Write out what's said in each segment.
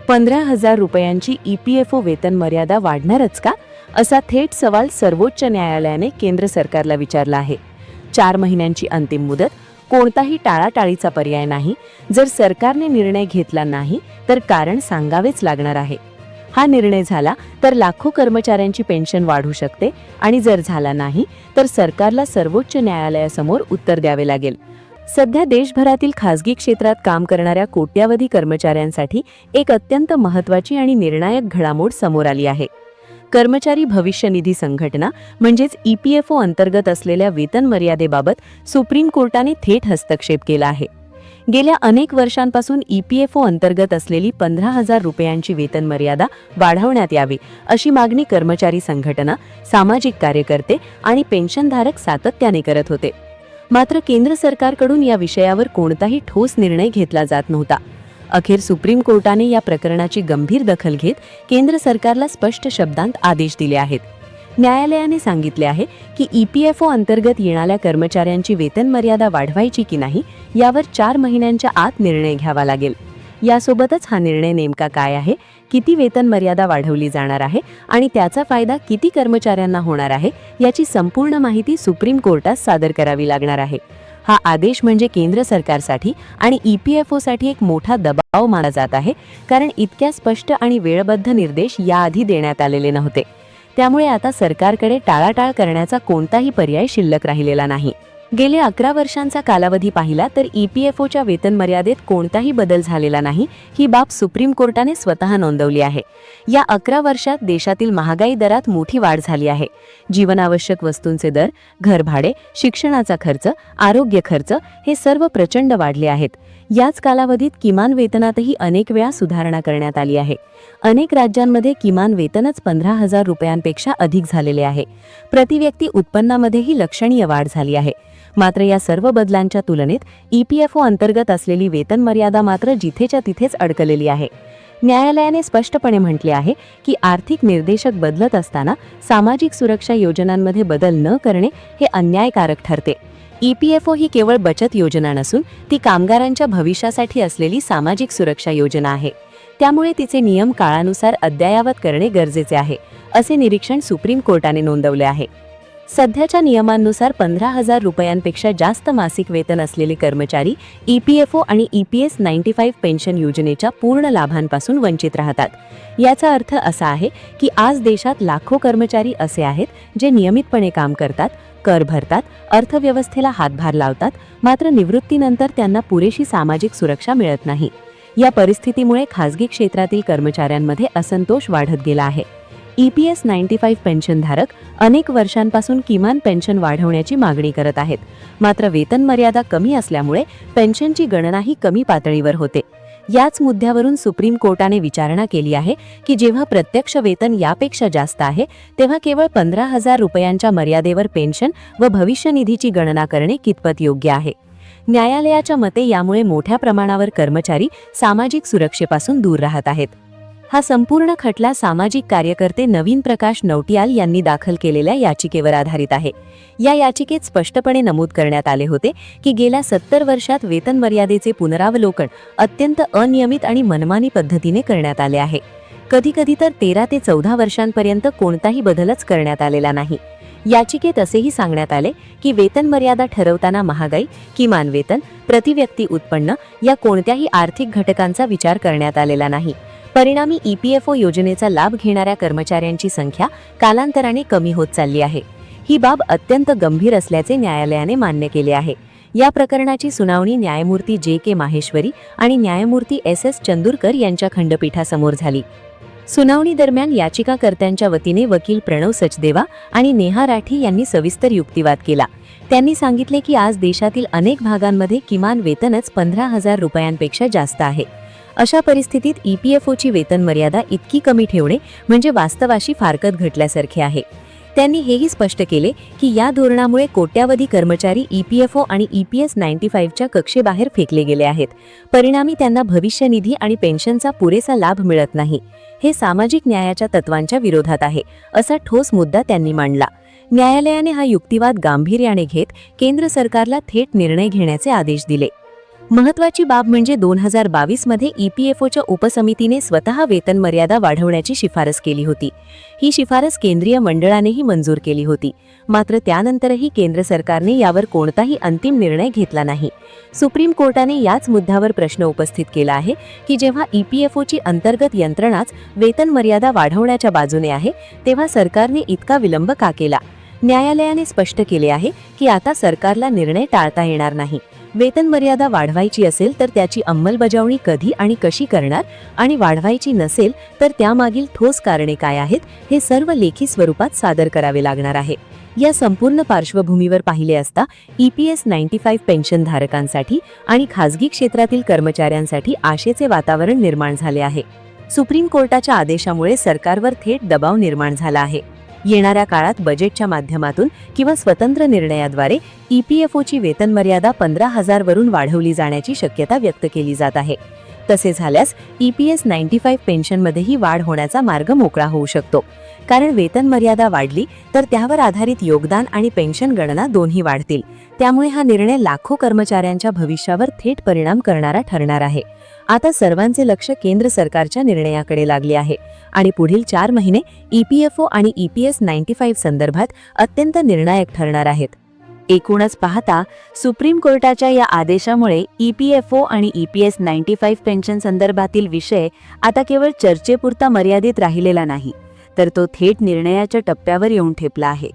15,000 रुपयांची EPFO वेतन मर्यादा वाढणारच का, असा थेट सवाल सर्वोच्च न्यायालयाने केंद्र सरकारला विचारला आहे. 4 महिन्यांची अंतिम मुदत, कोणताही टाळाटाळीचा पर्याय नाही. जर सरकारने निर्णय घेतला नाही तर कारण सांगावेच लागणार आहे. हा निर्णय झाला तर लाखो कर्मचाऱ्यांची पेन्शन वाढू शकते आणि जर झाला नाही तर सरकारला सर्वोच्च न्यायालयासमोर उत्तर द्यावे लागेल. सध्या देशभरातील खासगी क्षेत्रात काम करणाऱ्या कोट्यावधी कर्मचाऱ्यांसाठी एक अत्यंत महत्त्वाची आणि निर्णायक घडामोड समोर आली आहे. कर्मचारी भविष्य निधी संघटना म्हणजेच EPFO अंतर्गत असलेल्या वेतन मर्यादेबाबत सुप्रीम कोर्टाने थेट हस्तक्षेप केला आहे. गेल्या अनेक वर्षांपासून EPFO अंतर्गत असलेली 15,000 रुपयांची वेतन मर्यादा वाढवण्यात यावी अशी मागणी कर्मचारी संघटना, सामाजिक कार्यकर्ते आणि पेन्शनधारक सातत्याने करत होते. मात्र केंद्र सरकारकडून या विषयावर कोणताही ठोस निर्णय घेतला जात नव्हता. अखेर सुप्रीम कोर्टाने या प्रकरणाची गंभीर दखल घेत केंद्र सरकारला स्पष्ट शब्दांत आदेश दिले आहेत. न्यायालयाने सांगितले आहे की EPFO अंतर्गत येणाऱ्या कर्मचाऱ्यांची वेतन मर्यादा वाढवायची की नाही यावर 4 महिन्यांच्या आत निर्णय घ्यावा लागेल. यासोबतच हा निर्णय नेमका काय आहे, किती वेतन मर्यादा वाढवली जाणार आहे आणि त्याचा फायदा किती कर्मचाऱ्यांना होणार आहे याची संपूर्ण माहिती सुप्रीम कोर्टात सादर करावी लागणार आहे. हा आदेश म्हणजे केंद्र सरकारसाठी आणि EPFO साठी एक मोठा दबाव मानला जात आहे, कारण इतक्या स्पष्ट आणि वेळबद्ध निर्देश याआधी देण्यात आलेले नव्हते. त्यामुळे आता सरकारकडे टाळाटाळ करण्याचा कोणताही पर्याय शिल्लक राहिलेला नाही. गेले 11 वर्षांचा कालावधी पाहिला तर EPFOच्या वेतन मर्यादेत कोणताही बदल झालेला नाही. ही बाब सुप्रीम कोर्टाने स्वतः नोंदवली आहे. या 11 वर्षात देशातील महागाई दरात मोठी वाढ झाली आहे. जीवनावश्यक वस्तूंचे दर, घरभाडे, शिक्षणाचा खर्च, आरोग्य खर्च हे सर्व प्रचंड वाढले आहेत. याच कालावधीत किमान वेतनातही अनेक वेळा सुधारणा करण्यात आली आहे. अनेक राज्यांमध्ये किमान वेतनच 15,000 रुपयांपेक्षा अधिक झालेले आहे. प्रतिव्यक्ती उत्पन्नामध्येही लक्षणीय वाढ झाली आहे. मात्र या सर्व बदलांच्या तुलनेत EPFO अंतर्गत असलेली वेतन मर्यादा मात्र जिथेच्या तिथेच अडकलेली आहे. न्यायालयाने स्पष्टपणे म्हटले आहे की आर्थिक निर्देशक बदलत असताना सामाजिक सुरक्षा योजनांमध्ये बदल न करणे हे अन्यायकारक ठरते. EPFO ही केवळ बचत योजना नसून ती कामगारांच्या भविष्यासाठी असलेली सामाजिक सुरक्षा योजना आहे. त्यामुळे तिचे नियम काळानुसार अद्ययावत करणे गरजेचे आहे, असे निरीक्षण सुप्रीम कोर्टाने नोंदवले आहे. सध्याच्या नियमांनुसार 15,000 रुपयांपेक्षा जास्त मासिक वेतन असलेले कर्मचारी EPFO आणि EPS 95 पेन्शन योजनेच्या पूर्ण लाभांपासून वंचित राहतात. याचा अर्थ असा आहे की आज देशात लाखो कर्मचारी असे आहेत जे नियमितपणे काम करतात, कर भरतात, अर्थव्यवस्थेला हातभार लावतात, मात्र निवृत्तीनंतर त्यांना पुरेशी सामाजिक सुरक्षा मिळत नाही. या परिस्थितीमुळे खासगी क्षेत्रातील कर्मचाऱ्यांमध्ये असंतोष वाढत गेला आहे. EPS 95 पेन्शनधारक अनेक वर्षांपासून किमान पेन्शन वाढवण्याची मागणी करत आहेत. मात्र वेतन मर्यादा कमी असल्यामुळे पेन्शनची गणनाही कमी पातळीवर होते. याच मुद्द्यावरून सुप्रीम कोर्टाने विचारणा केली आहे की जेव्हा प्रत्यक्ष वेतन यापेक्षा जास्त आहे तेव्हा केवळ 15,000 रुपयांच्या मर्यादेवर पेन्शन व भविष्य निधीची गणना करणे कितपत योग्य आहे. न्यायालयाच्या मते यामुळे मोठ्या प्रमाणावर कर्मचारी सामाजिक सुरक्षेपासून दूर राहत आहेत. हा संपूर्ण खटला सामाजिक कार्यकर्ते नवीन प्रकाश नौटियाल यांनी दाखल केलेल्या याचिकेवर आधारित आहे. या याचिकेत स्पष्टपणे नमूद करण्यात आले होते की गेल्या 70 वर्षात वेतन मर्यादेचे पुनरावलोकन अत्यंत अनियमित आणि मनमानी पद्धतीने करण्यात आले आहे. कधीकधी तर 13 ते 14 वर्षांपर्यंत कोणताही बदलच करण्यात आलेला नाही. याचिकेत असेही सांगण्यात आले की वेतन मर्यादा ठरवताना महागाई, किमान वेतन, प्रतिव्यक्ती उत्पन्न या कोणत्याही आर्थिक घटकांचा विचार करण्यात आलेला नाही. परिणामी EPFO योजनेचा लाभ घेणाऱ्या कर्मचाऱ्यांची संख्या कालांतराने कमी होत चालली आहे. ही बाब अत्यंत गंभीर असल्याचे न्यायालयाने मान्य केले आहे. या प्रकरणाची सुनावणी न्यायमूर्ती JK माहेश्वरी आणि न्यायमूर्ती SS चंदूरकर यांच्या खंडपीठासमोर झाली. सुनावणी दरम्यान याचिकाकर्त्यांच्या वतीने वकील प्रणव सचदेवा आणि नेहा राठी यांनी सविस्तर युक्तिवाद केला. त्यांनी सांगितले की आज देशातील अनेक भागांमध्ये किमान वेतनच 15,000 रुपयांपेक्षा जास्त आहे. अशा परिस्थितीत EPFOची वेतन मर्यादा इतकी कमी ठेवणे म्हणजे वास्तवाशी फारकत घटल्यासारखे आहे. त्यांनी हेही स्पष्ट केले की या धोरणामुळे कोट्यावधी कर्मचारी EPFO आणि EPS 95च्या कक्षेबाहेर फेकले गेले आहेत. परिणामी त्यांना भविष्य निधी आणि पेन्शनचा पुरेसा लाभ मिळत नाही. हे सामाजिक न्यायाच्या तत्वांच्या विरोधात आहे, असा ठोस मुद्दा त्यांनी मांडला. न्यायालयाने हा युक्तिवाद गांभीर्याने घेत केंद्र सरकारला थेट निर्णय घेण्याचे आदेश दिले. महत्वाची बाब म्हणजे 2022 मध्ये EPFOच्या उपसमितीने स्वतः वेतन मर्यादा वाढवण्याची शिफारस केली होती. ही शिफारस केंद्रीय मंडळानेही मंजूर केली होती. मात्र त्यानंतरही केंद्र सरकारने यावर कोणताही अंतिम निर्णय घेतला नाही. सुप्रीम कोर्टाने याच मुद्द्यावर प्रश्न उपस्थित केला आहे की जेव्हा EPFOची अंतर्गत यंत्रणाच वेतन मर्यादा वाढवण्याच्या बाजूने आहे, तेव्हा सरकारने इतका विलंब का केला? न्यायालयाने स्पष्ट केले आहे की आता सरकारला निर्णय टाळता येणार नाही. वेतन मर्यादा वाढवायची असेल तर त्याची अंमलबजावणी कधी आणि कशी करणार, आणि वाढवायची नसेल तर त्यामागील ठोस कारणे काय आहेत, हे सर्व लेखी स्वरूपात सादर करावे लागणार आहे. या संपूर्ण पार्श्वभूमीवर पाहिले असता EPS 95 पेन्शनधारकांसाठी आणि खासगी क्षेत्रातील कर्मचाऱ्यांसाठी आशेचे वातावरण निर्माण झाले आहे. सुप्रीम कोर्टाच्या आदेशामुळे सरकारवर थेट दबाव निर्माण झाला आहे. येणाऱ्या काळात बजेटच्या माध्यमातून किंवा स्वतंत्र निर्णयाद्वारे EPFOची वेतन मर्यादा 15,000 वरून वाढवली जाण्याची शक्यता व्यक्त केली जात आहे. तसे झाल्यास EPS 95 पेन्शनमध्येही वाढ होण्याचा मार्ग मोकळा होऊ शकतो. कारण वेतन मर्यादा वाढली तर त्यावर आधारित योगदान आणि पेन्शन गणना दोन्ही वाढतील. त्यामुळे हा निर्णय लाखो कर्मचाऱ्यांच्या भविष्यावर थेट परिणाम करणारा ठरणार आहे. आता सर्वांचे लक्ष केंद्र सरकारच्या निर्णयाकडे लागले आहे आणि पुढील 4 महिने EPFO आणि EPS 95 संदर्भात अत्यंत निर्णायक ठरणार आहेत. एकूणच पाहता सुप्रीम कोर्टाच्या या आदेशामुळे EPFO आणि EPS 95 पेन्शन संदर्भातील विषय आता केवळ चर्चेपुरता मर्यादित राहिलेला नाही, तर तो थेट निर्णयाच्या टप्प्यावर येऊन ठेपला आहे.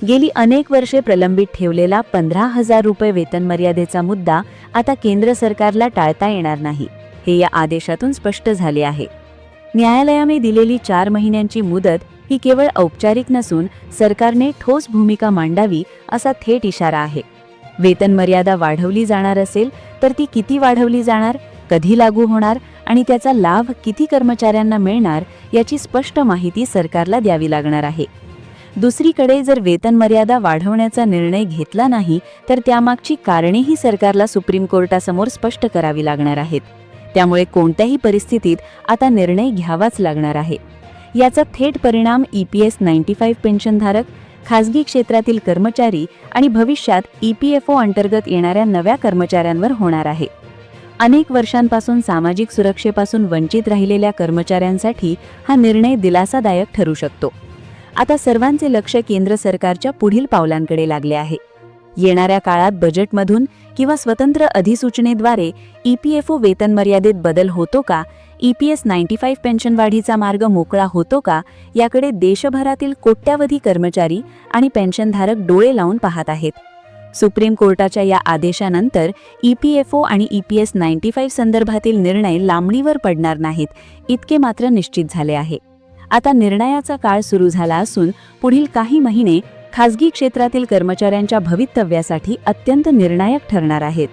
गेली अनेक वर्षे प्रलंबित ठेवलेला 15,000 रुपये वेतन मर्यादेचा मुद्दा आता केंद्र सरकारला टाळता येणार नाही, हे या आदेशातून स्पष्ट झाले आहे. न्यायालयाने दिलेली 4 महिन्यांची मुदत ही केवळ औपचारिक नसून सरकारने ठोस भूमिका मांडावी असा थेट इशारा आहे. वेतन मर्यादा वाढवली जाणार असेल तर ती किती वाढवली जाणार, कधी लागू होणार आणि त्याचा लाभ किती कर्मचाऱ्यांना मिळणार, याची स्पष्ट माहिती सरकारला द्यावी लागणार आहे. दुसरीकडे जर वेतन मर्यादा वाढवण्याचा निर्णय घेतला नाही तर त्यामागची कारणेही सरकारला सुप्रीम कोर्टासमोर स्पष्ट करावी लागणार आहेत. त्यामुळे कोणत्याही परिस्थितीत आता निर्णय घ्यावाच लागणार आहे. याचा थेट परिणाम EPS 95 पेन्शनधारक, खासगी क्षेत्रातील कर्मचारी आणि भविष्यात EPFO अंतर्गत येणाऱ्या नव्या कर्मचाऱ्यांवर होणार आहे. अनेक वर्षांपासून सामाजिक सुरक्षेपासून वंचित राहिलेल्या कर्मचाऱ्यांसाठी हा निर्णय दिलासादायक ठरू शकतो. आता सर्वांचे लक्ष केंद्र सरकारच्या पुढील पावलांकडे लागले आहे. येणाऱ्या काळात बजेटमधून किंवा स्वतंत्र अधिसूचनेद्वारे EPFO वेतन मर्यादेत बदल होतो का, EPS 95 पेन्शन वाढीचा मार्ग मोकळा होतो का, याकडे देशभरातील कोट्यावधी कर्मचारी आणि पेन्शनधारक डोळे लावून पाहत आहेत. सुप्रीम कोर्टाच्या या आदेशानंतर EPFO आणि EPS 95 संदर्भातील निर्णय लांबणीवर पडणार नाहीत, इतके मात्र निश्चित झाले आहे. आता निर्णयाचा काळ सुरू झाला असून पुढील काही महिने खासगी क्षेत्रातील कर्मचाऱ्यांच्या भवितव्यासाठी अत्यंत निर्णायक ठरणार आहेत.